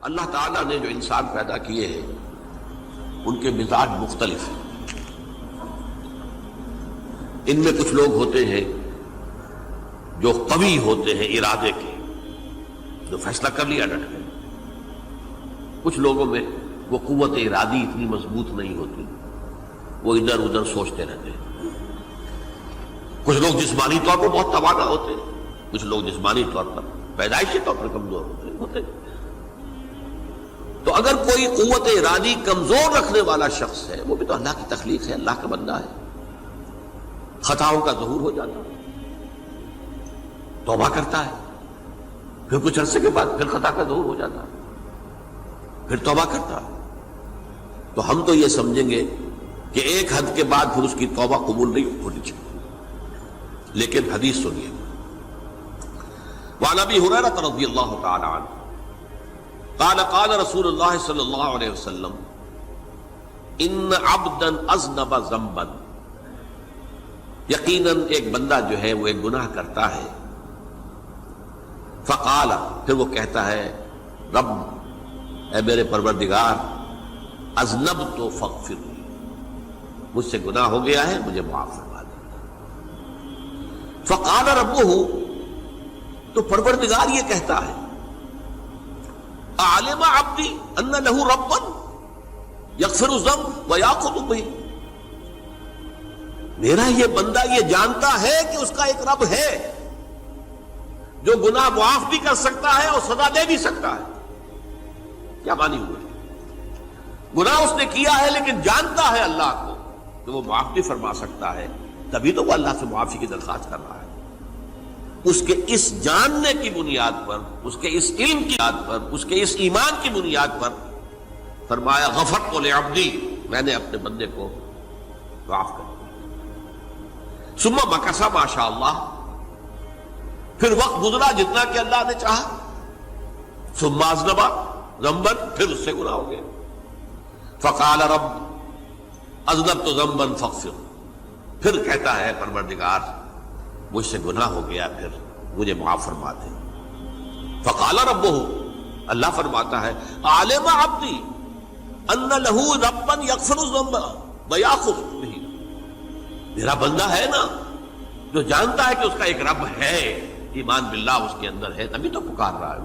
اللہ تعالیٰ نے جو انسان پیدا کیے ہیں ان کے مزاج مختلف ہیں۔ ان میں کچھ لوگ ہوتے ہیں جو قوی ہوتے ہیں ارادے کے، جو فیصلہ کر لیا ڈٹ گئے۔ کچھ لوگوں میں وہ قوت ارادی اتنی مضبوط نہیں ہوتی، وہ ادھر ادھر سوچتے رہتے ہیں۔ کچھ لوگ جسمانی طور پر بہت توانا ہوتے ہیں، کچھ لوگ جسمانی طور پر پیدائشی طور پر کمزور ہوتے ہیں۔ تو اگر کوئی قوت ارادی کمزور رکھنے والا شخص ہے، وہ بھی تو اللہ کی تخلیق ہے، اللہ کا بندہ ہے، خطاؤں کا ظہور ہو جاتا ہے، توبہ کرتا ہے، پھر کچھ عرصے کے بعد پھر خطا کا ظہور ہو جاتا ہے، پھر توبہ کرتا ہے، تو ہم تو یہ سمجھیں گے کہ ایک حد کے بعد پھر اس کی توبہ قبول نہیں ہونی چاہیے۔ لیکن حدیث سنیے، وعن ابی ہریرہ رضی اللہ تعالی عنہ قال قال رسول اللہ صلی اللہ علیہ وسلم ان عبدا اذنب ذنبا، یقیناً ایک بندہ جو ہے وہ ایک گناہ کرتا ہے، فقال، پھر وہ کہتا ہے رب، اے میرے پروردگار، اذنبت فاغفر لی، مجھ سے گناہ ہو گیا ہے، مجھے معاف فرما دے۔ فقال ربہ، تو پروردگار یہ کہتا ہے اعلم عبدی ان لہ ربا یغفر الذنب ویأخذ بہ، میرا یہ بندہ یہ جانتا ہے کہ اس کا ایک رب ہے جو گناہ معاف بھی کر سکتا ہے اور سزا دے بھی سکتا ہے۔ کیا معنی ہوئے؟ گناہ اس نے کیا ہے لیکن جانتا ہے اللہ کو کہ وہ معاف بھی فرما سکتا ہے، تبھی تو وہ اللہ سے معافی کی درخواست کر رہا ہے۔ اس کے اس جاننے کی بنیاد پر، اس کے اس علم کی بنیاد پر، اس کے اس ایمان کی بنیاد پر فرمایا غفرت لعبدی، میں نے اپنے بندے کو معاف کر دیا۔ ثم مکث ما شاء اللہ، پھر وقت گزرا جتنا کہ اللہ نے چاہا۔ ثم اذنب ذنبا، پھر اس سے گناہ ہو گیا۔ فقال رب اذنبت ذنبا فاغفر، پھر کہتا ہے پروردگار مجھ سے گناہ ہو گیا، پھر مجھے معاف فرما دے۔ فقال ربہ، اللہ فرماتا ہے عالم عبدی ان لہ ربا یغفر الذنب ویأخذ بہ، میرا بندہ ہے نا جو جانتا ہے کہ اس کا ایک رب ہے، ایمان باللہ اس کے اندر ہے، تبھی تو پکار رہا ہے،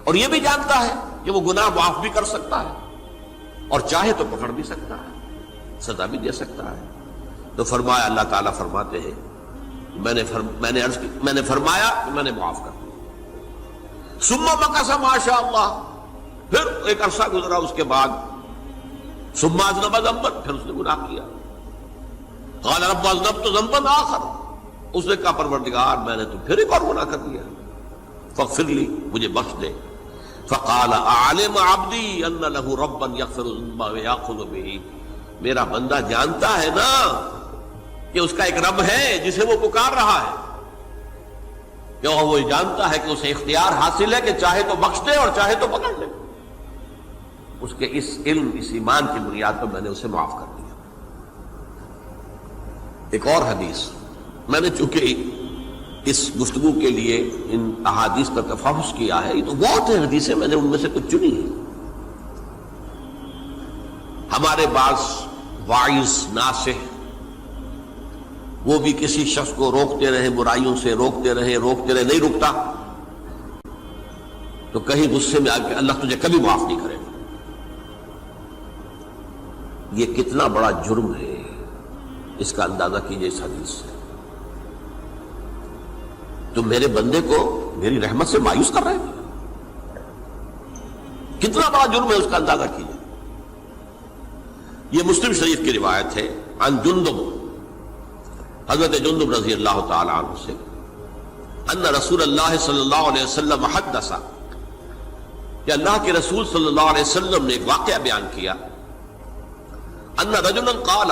اور یہ بھی جانتا ہے کہ وہ گناہ معاف بھی کر سکتا ہے اور چاہے تو پکڑ بھی سکتا ہے، سزا بھی دے سکتا ہے۔ تو فرمایا، اللہ تعالیٰ فرماتے ہیں میں نے فرمایا کہ میں نے معاف کر دیا۔ ثم مکث ما شاء اللہ، پھر ایک عرصہ گزرا اس کے بعد۔ ثم اذنب ذنبا، پھر اس نے گناہ کیا۔ قال رب اذنبت ذنبا آخر، اس نے کہا پروردگار میں نے تو پھر ایک اور گناہ کر دیا، فاغفر لی، مجھے بخش دے۔ فقال اعلم عبدی ان لہ ربا یغفر الذنب ویأخذ بہ، میرا بندہ جانتا ہے نا کہ اس کا ایک رب ہے جسے وہ پکار رہا ہے، کہ وہ جانتا ہے کہ اسے اختیار حاصل ہے کہ چاہے تو بخش دے اور چاہے تو پکڑ لے۔ اس کے اس علم، اس ایمان کی بنیاد پر میں نے اسے معاف کر دیا۔ ایک اور حدیث، میں نے چونکہ اس گفتگو کے لیے ان احادیث کا تفحص کیا ہے، یہ تو بہت ہیں حدیثیں، میں نے ان میں سے کچھ چنی ہیں۔ ہمارے بعض واعظ ناصح وہ بھی کسی شخص کو روکتے رہے، برائیوں سے روکتے رہے، نہیں رکتا، تو کہیں غصے میں آ کے اللہ تجھے کبھی معاف نہیں کرے گا۔ یہ کتنا بڑا جرم ہے، اس کا اندازہ کیجئے اس حدیث سے۔ تم میرے بندے کو میری رحمت سے مایوس کر رہے ہیں، کتنا بڑا جرم ہے، اس کا اندازہ کیجئے۔ یہ مسلم شریف کی روایت ہے، عن جندب، حضرت جندب رضی اللہ تعالی عنہ سے، ان رسول اللہ صلی اللہ علیہ وسلم حدث، کہ اللہ کے رسول صلی اللہ علیہ وسلم نے ایک واقعہ بیان کیا، ان رجلا قال،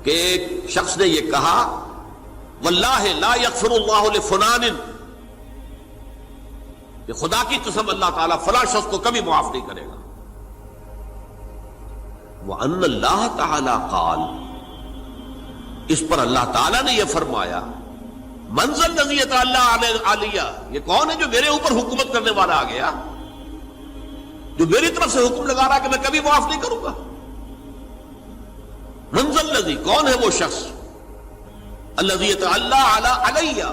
کہ ایک شخص نے یہ کہا، واللہ لا یغفر اللہ لفلان، کہ خدا کی قسم اللہ تعالیٰ فلاں شخص کو کبھی معاف نہیں کرے گا۔ وَأَنَّ اللَّهَ تَعَالَى قَالَ، اس پر اللہ تعالیٰ نے یہ فرمایا منزل نزیت اللہ علیہ، یہ کون ہے جو میرے اوپر حکومت کرنے والا آ گیا، جو میری طرف سے حکم لگا رہا کہ میں کبھی معاف نہیں کروں گا؟ منزل نزی، کون ہے وہ شخص؟ الذی اللہ علیہ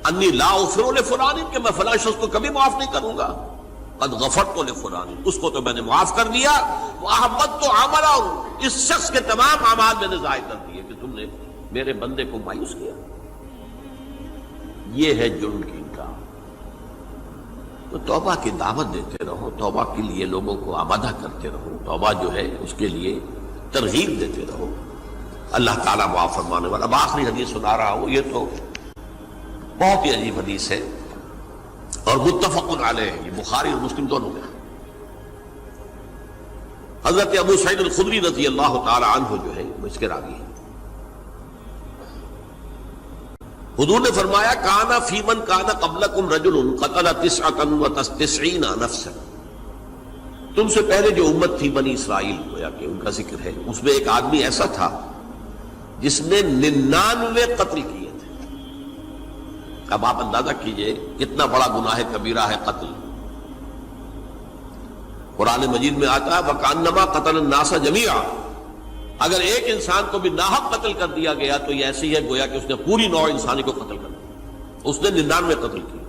انی لا اغفر لفلان، کہ میں فلاں شخص کو کبھی معاف نہیں کروں گا، قد غفرت لفلان، اس کو تو میں نے معاف کر دیا، واحبطت عملہ، اس شخص کے تمام اعمال میں نے ضائع کر دیے کہ تم نے میرے بندے کو مایوس کیا۔ یہ ہے جرم کی انکار۔ تو توبہ کی دعوت دیتے رہو، توبہ کے لیے لوگوں کو آمادہ کرتے رہو، توبہ جو ہے اس کے لیے ترغیب دیتے رہو، اللہ تعالیٰ معاف فرمانے والا۔ اب آخری حدیث سنا رہا ہوں، یہ تو بہت ہی عجیب حدیث ہے اور متفق علیہ، یہ بخاری اور مسلم دونوں میں۔ حضرت ابو سعید الخدری رضی اللہ تعالی عنہ جو ہے وہ اس کے راوی ہیں۔ حضور نے فرمایا کانا فی من کانا قبلکم رجل قتل 99 نفسا، تم سے پہلے جو امت تھی بنی اسرائیل، گویا کہ ان کا ذکر ہے، اس میں ایک آدمی ایسا تھا جس نے 99 قتل کیے تھے۔ اب آپ اندازہ کیجئے کتنا بڑا گناہ کبیرہ ہے قتل۔ قرآن مجید میں آتا ہے وَكَأَنَّمَا قَتَلَ النَّاسَ جَمِيعًا، اگر ایک انسان کو بھی ناحق قتل کر دیا گیا تو یہ ایسی ہے گویا کہ اس نے پوری نوع انسانی کو قتل کر دیا، اس نے 99 قتل کیے۔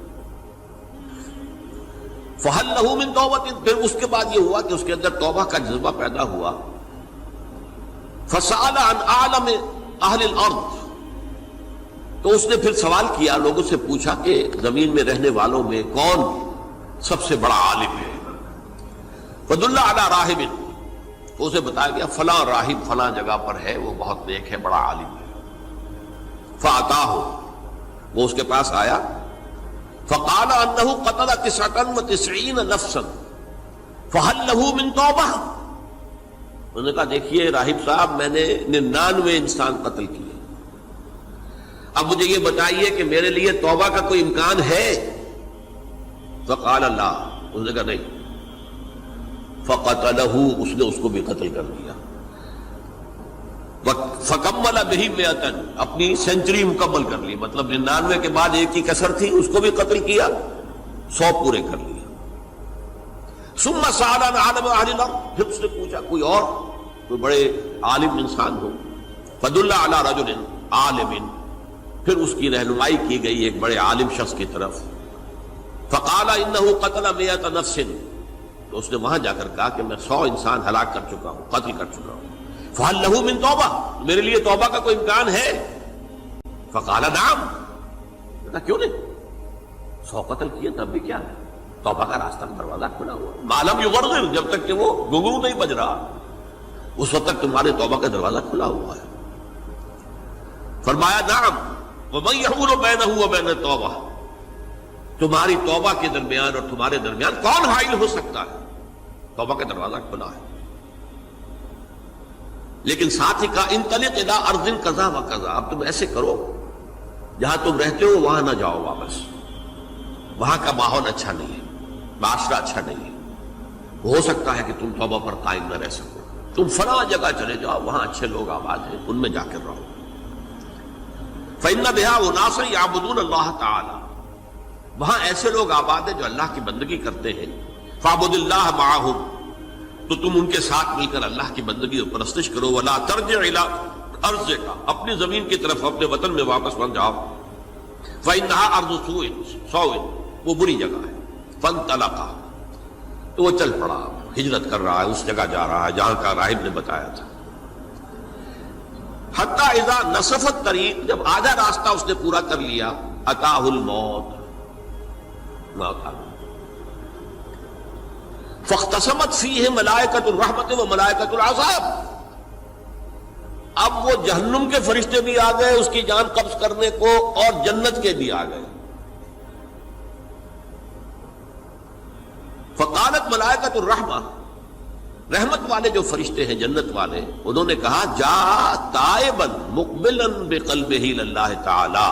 فَهَلْ لَهُ مِن تَوْبَةٍ، پھر اس کے بعد یہ ہوا کہ اس کے اندر توبہ کا جذبہ پیدا ہوا۔ فَسَأَلَ عَنْ أَعْلَمِ أَهْلِ الْأَرْضِ، تو اس نے پھر سوال کیا، لوگوں سے پوچھا کہ زمین میں رہنے والوں میں کون سب سے بڑا عالم ہے؟ فَدُلَّ عَلَى رَاهِبٍ، تو اسے بتایا گیا فلاں راہب فلاں جگہ پر ہے، وہ بہت نیک ہے، بڑا عالم ہے۔ فَأَتَاهُ، وہ اس کے پاس آیا، فَقَالَ أَنَّهُ قَتَلَ 99 نَفْسًا فَهَلْ لَهُ مِن تَوْبَةٍ، انہوں نے کہا دیکھیے راہب صاحب، میں نے 99 انسان قتل کیے، اب مجھے یہ بتائیے کہ میرے لیے توبہ کا کوئی امکان ہے؟ فَقَالَ لَا، انہوں نے کہا نہیں۔ فَقَتَلَهُ، اس نے اس کو بھی قتل کر دیا۔ فَكَمَّلَ بِهِ 100، اپنی سینچری مکمل کر لی، مطلب 99 کے بعد ایک کی کسر تھی، اس کو بھی قتل کیا، 100 پورے کر لیا۔ ثُمَّ سَأَلَ عَنْ عَالِمِ أَهْلِ الْأَرْضِ، پھر اس نے پوچھا کوئی اور کوئی بڑے عالم انسان ہو۔ فَدُلَّ عَلَى رَجُلٍ عَالِمٍ، پھر اس کی رہنمائی کی گئی ایک بڑے عالم شخص کی طرف۔ فَقَالَ إِنَّهُ قَتَلَ 100 نَفْسٍ، تو اس نے وہاں جا کر کہا کہ میں 100 انسان ہلاک کر چکا ہوں، قتل کر چکا ہوں۔ فَهَلْ لَهُ مِن تَوْبَةٍ، میرے لیے توبہ کا کوئی امکان ہے؟ فَقَالَ نَعَمْ، کہا کیوں نہیں، 100 قتل کیے تب بھی کیا ہے، توبہ کا راستہ دروازہ کھلا ہوا، مَا لَمْ يُغَرْغِرْ، جب تک کہ وہ گھنگرو نہیں بج رہا اس وقت تک تمہارے توبہ کا دروازہ کھلا ہوا ہے۔ فرمایا نعم، وَمَن يَحُولُ بَيْنَهُ وَبَيْنَ التَّوْبَةِ، تمہاری توبہ کے درمیان اور تمہارے درمیان کون حائل ہو سکتا ہے؟ توبہ کا دروازہ کھلا ہے۔ لیکن ساتھ ہی کہا انطلق الی ارض کذا و کذا، اب تم ایسے کرو جہاں تم رہتے ہو وہاں نہ جاؤ واپس، وہاں کا ماحول اچھا نہیں ہے، معاشرہ اچھا نہیں ہے، ہو سکتا ہے کہ تم توبہ پر قائم نہ رہ سکو، تم فلاں جگہ چلے جاؤ، وہاں اچھے لوگ آباد ہیں، ان میں جا کر رہو۔ فإن بها أناسا يعبدون اللہ تعالی، وہاں ایسے لوگ آباد ہیں جو اللہ کی بندگی کرتے ہیں۔ فاعبد اللہ معہم، تو تم ان کے ساتھ مل کر اللہ کی بندگی اور پرستش کرو۔ ولا ترجع الی ارضک، اپنی زمین کی طرف اپنے وطن میں واپس نہ جاؤ۔ فإنها ارض سوء، وہ بری جگہ ہے۔ فانطلقا، تو وہ چل پڑا، ہجرت کر رہا ہے، اس جگہ جا رہا ہے جہاں کا راہب نے بتایا تھا۔ حتی اذا نصف الطریق، جب آدھا راستہ اس نے پورا کر لیا، اتاہ الموت، موت آ گئی۔ فاختصمت فیہ ملائکۃ الرحمت و ملائکۃ العذاب، اب وہ جہنم کے فرشتے بھی آ گئے اس کی جان قبض کرنے کو، اور جنت کے بھی آ گئے۔ فقالت ملائکۃ الرحمہ، رحمت والے جو فرشتے ہیں جنت والے، انہوں نے کہا جا تائبا مقبلا بقلبہ اللہ تعالی،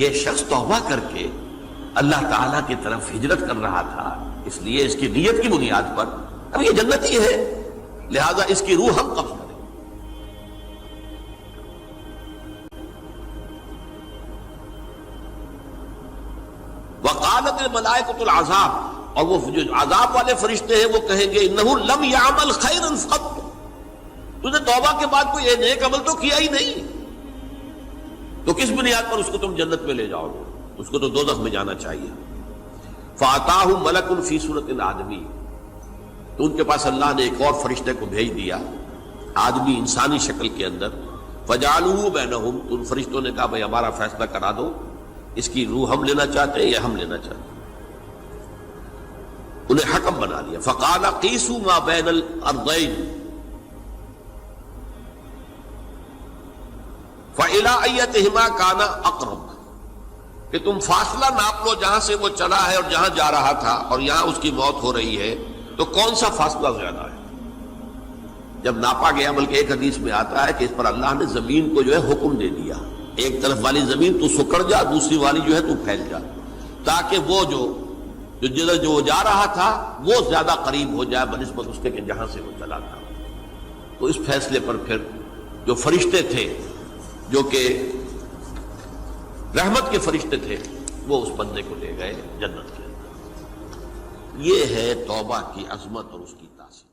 یہ شخص توبہ کر کے اللہ تعالیٰ کی طرف ہجرت کر رہا تھا، اس لیے اس کی نیت کی بنیاد پر اب یہ جنتی ہے، لہذا اس کی روح ہم قبض کریں۔ وقالت الملائکۃ العذاب، اور وہ جو عذاب والے فرشتے ہیں وہ کہیں گے انہ لم یعمل خیرا قط، تو نے توبہ کے بعد کوئی نیک عمل تو کیا ہی نہیں، تو کس بنیاد پر اس کو تم جنت میں لے جاؤ گے؟ اس کو تو دوزخ میں جانا چاہیے۔ فاتاہ ملک فی صورت آدمی، تو ان کے پاس اللہ نے ایک اور فرشتے کو بھیج دیا آدمی انسانی شکل کے اندر، فجعلوہ بینہم، تو ان فرشتوں نے کہا بھائی ہمارا فیصلہ کرا دو، اس کی روح ہم لینا چاہتے ہیں یا ہم لینا چاہتے ہیں، انہیں حکم بنا لیا۔ فقال قیسوا ما بین الارضین فإلی ایتہما کان اقرب، کہ تم فاصلہ ناپ لو جہاں سے وہ چلا ہے اور جہاں جا رہا تھا اور یہاں اس کی موت ہو رہی ہے، تو کون سا فاصلہ زیادہ ہے؟ جب ناپا گیا، بلکہ ایک حدیث میں آتا ہے کہ اس پر اللہ نے زمین کو جو ہے حکم دے دیا، ایک طرف والی زمین تو سکڑ جا، دوسری والی جو ہے تو پھیل جا، تاکہ وہ جو جدھر جو جا رہا تھا وہ زیادہ قریب ہو جائے بنسبت اس کے کہ جہاں سے وہ چلا تھا۔ تو اس فیصلے پر پھر جو فرشتے تھے جو کہ رحمت کے فرشتے تھے وہ اس بندے کو لے گئے جنت کے اندر۔ یہ ہے توبہ کی عظمت اور اس کی تاثیر۔